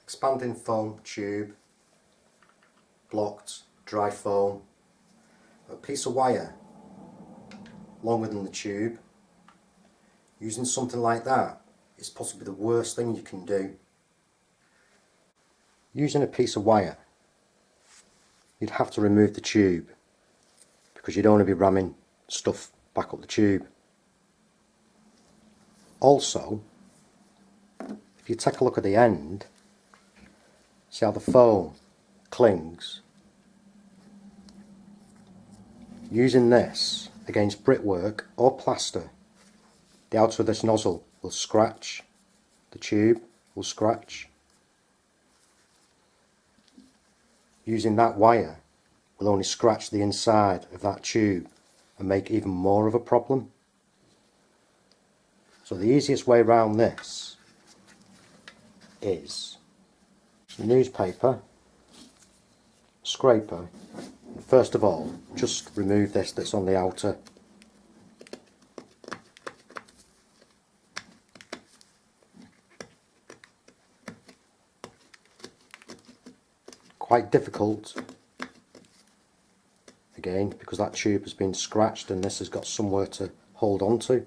expanding foam tube, blocked dry foam, a piece of wire longer than the tube. Using something like that is possibly the worst thing you can do. Using a piece of wire, you'd have to remove the tube because you don't want to be ramming stuff back up the tube. Also, if you take a look at the end, see how the foam clings. Using this against brickwork or plaster, the outer of this nozzle will scratch, the tube will scratch. Using that wire will only scratch the inside of that tube and make even more of a problem. So the easiest way around this is newspaper, scraper. First of all, just remove this that's on the outer. Quite difficult again because that tube has been scratched and this has got somewhere to hold on to.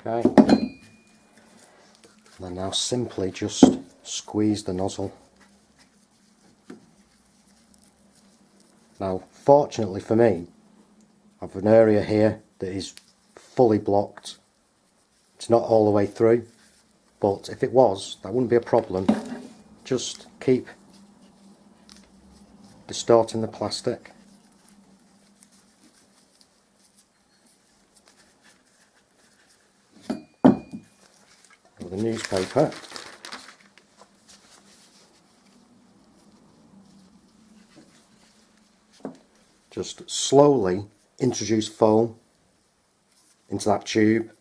Okay, and then now simply just squeeze the nozzle. Now fortunately for me, I have an area here that is fully blocked. It's not all the way through, but if it was, that wouldn't be a problem. Just keep distorting the plastic. With the newspaper, just slowly introduce foam into that tube.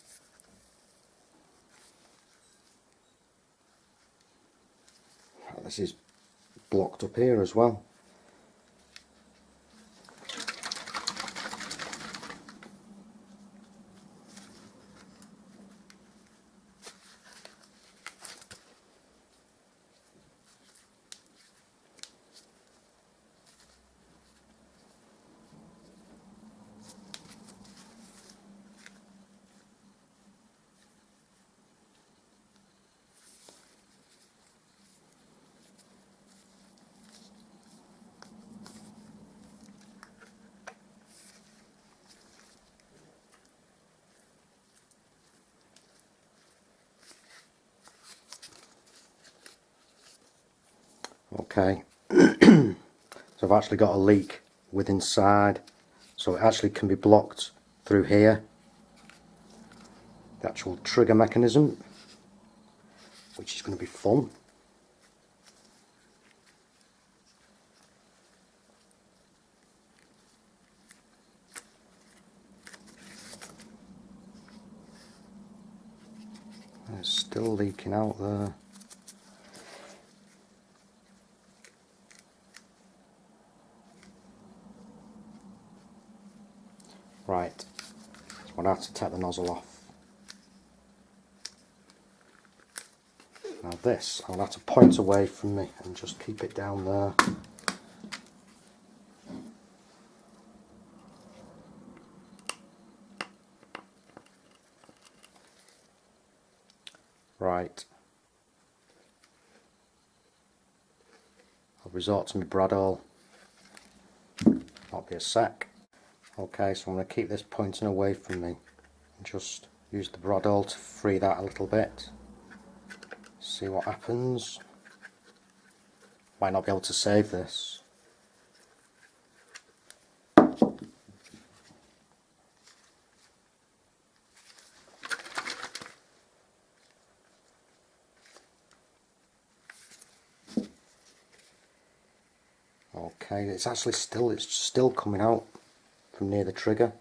This is blocked up here as well. Okay, so I've actually got a leak with inside, so it actually can be blocked through here. The actual trigger mechanism, which is going to be fun. It's still leaking out there. Right, so I'm going to have to take the nozzle off. Now this, I'm going to have to point away from me and just keep it down there. Right, I'll resort to my bradawl. That'll be a sec. Okay, so I'm going to keep this pointing away from me and just use the bradawl to free that a little bit. See what happens. Might not be able to save this. Okay, it's still coming out from near the trigger.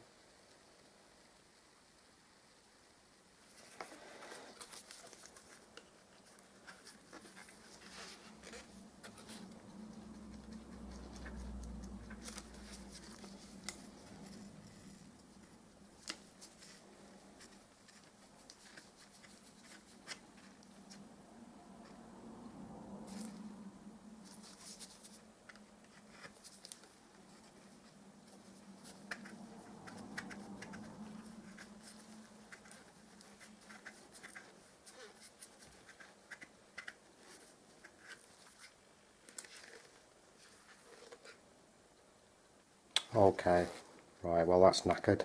Okay, right, well that's knackered.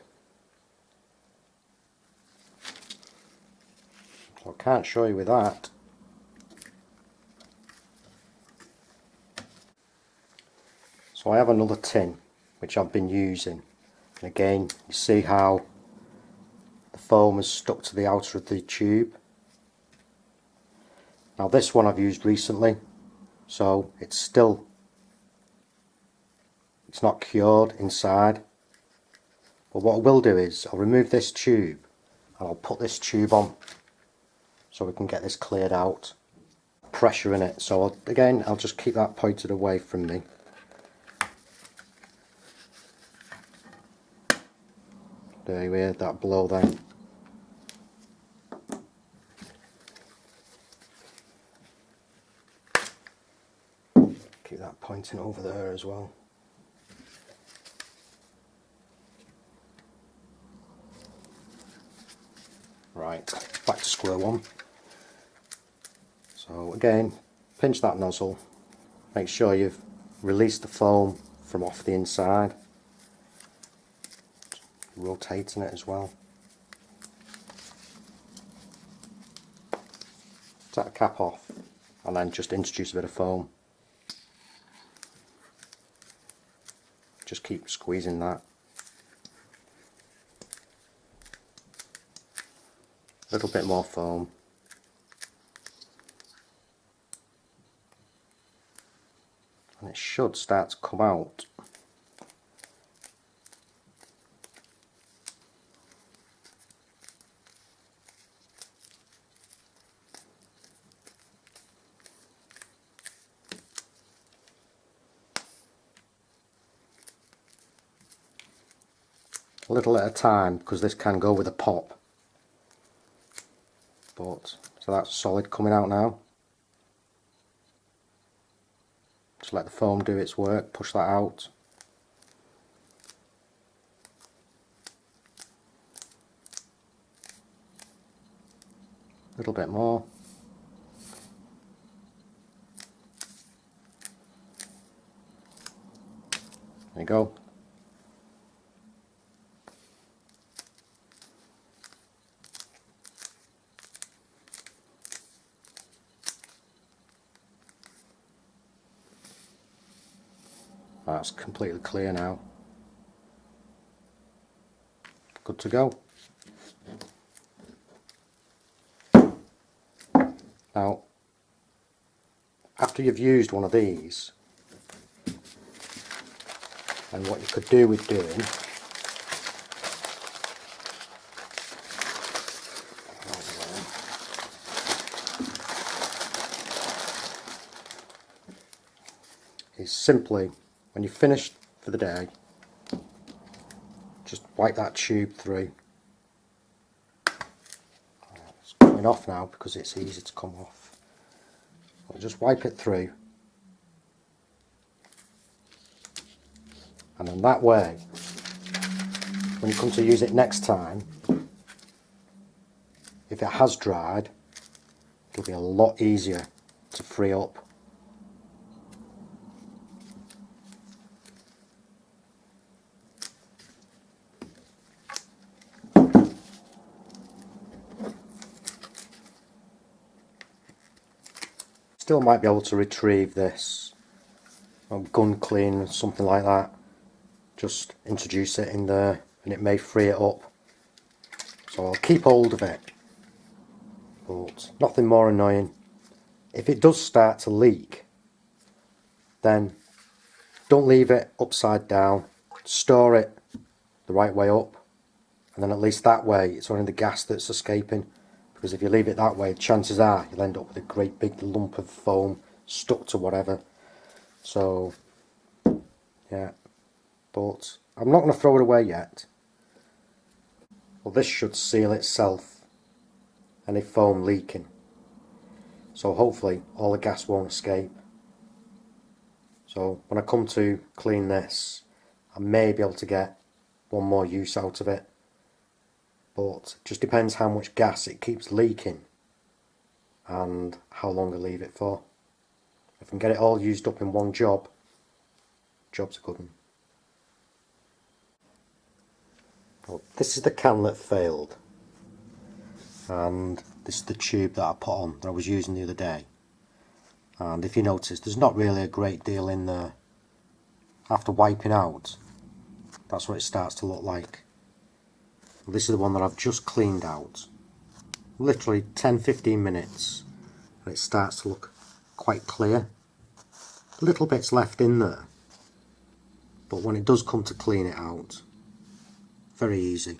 So I can't show you with that. So I have another tin which I've been using, and again you see how the foam is stuck to the outer of the tube. Now this one I've used recently, so it's not cured inside. But what I will do is I'll remove this tube and I'll put this tube on so we can get this cleared out. Pressure in it, so I'll just keep that pointed away from me. There you hear that blow then. Keep that pointing over there as well. Right, back to square one. So again, pinch that nozzle, make sure you've released the foam from off the inside, rotating it as well. Take the cap off and then just introduce a bit of foam. Just keep squeezing that. A little bit more foam. And it should start to come out. A little at a time, because this can go with a pop. But so that's solid coming out now. Just let the foam do its work, push that out. A little bit more. There you go. That's completely clear now. Good to go. Now, after you've used one of these, and what you could do with doing is simply, when you're finished for the day, just wipe that tube through. It's coming off now because it's easy to come off. I'll just wipe it through, and then that way, when you come to use it next time, if it has dried, it'll be a lot easier to free up. Still might be able to retrieve this gun clean, something like that. Just introduce it in there and it may free it up. So I'll keep hold of it, but nothing more annoying. If it does start to leak, then don't leave it upside down. Store it the right way up, and then at least that way it's only the gas that's escaping. Because if you leave it that way, chances are you'll end up with a great big lump of foam stuck to whatever. So yeah, but I'm not going to throw it away yet. Well, this should seal itself, any foam leaking. So hopefully all the gas won't escape. So when I come to clean this, I may be able to get one more use out of it. But it just depends how much gas it keeps leaking and how long I leave it for. If I can get it all used up in one job, job's a good one. Well, this is the can that failed, and this is the tube that I put on that I was using the other day. And if you notice, there's not really a great deal in there. After wiping out, that's what it starts to look like. Well, this is the one that I've just cleaned out. Literally 10-15 minutes, and it starts to look quite clear. Little bits left in there, but when it does come to clean it out, very easy.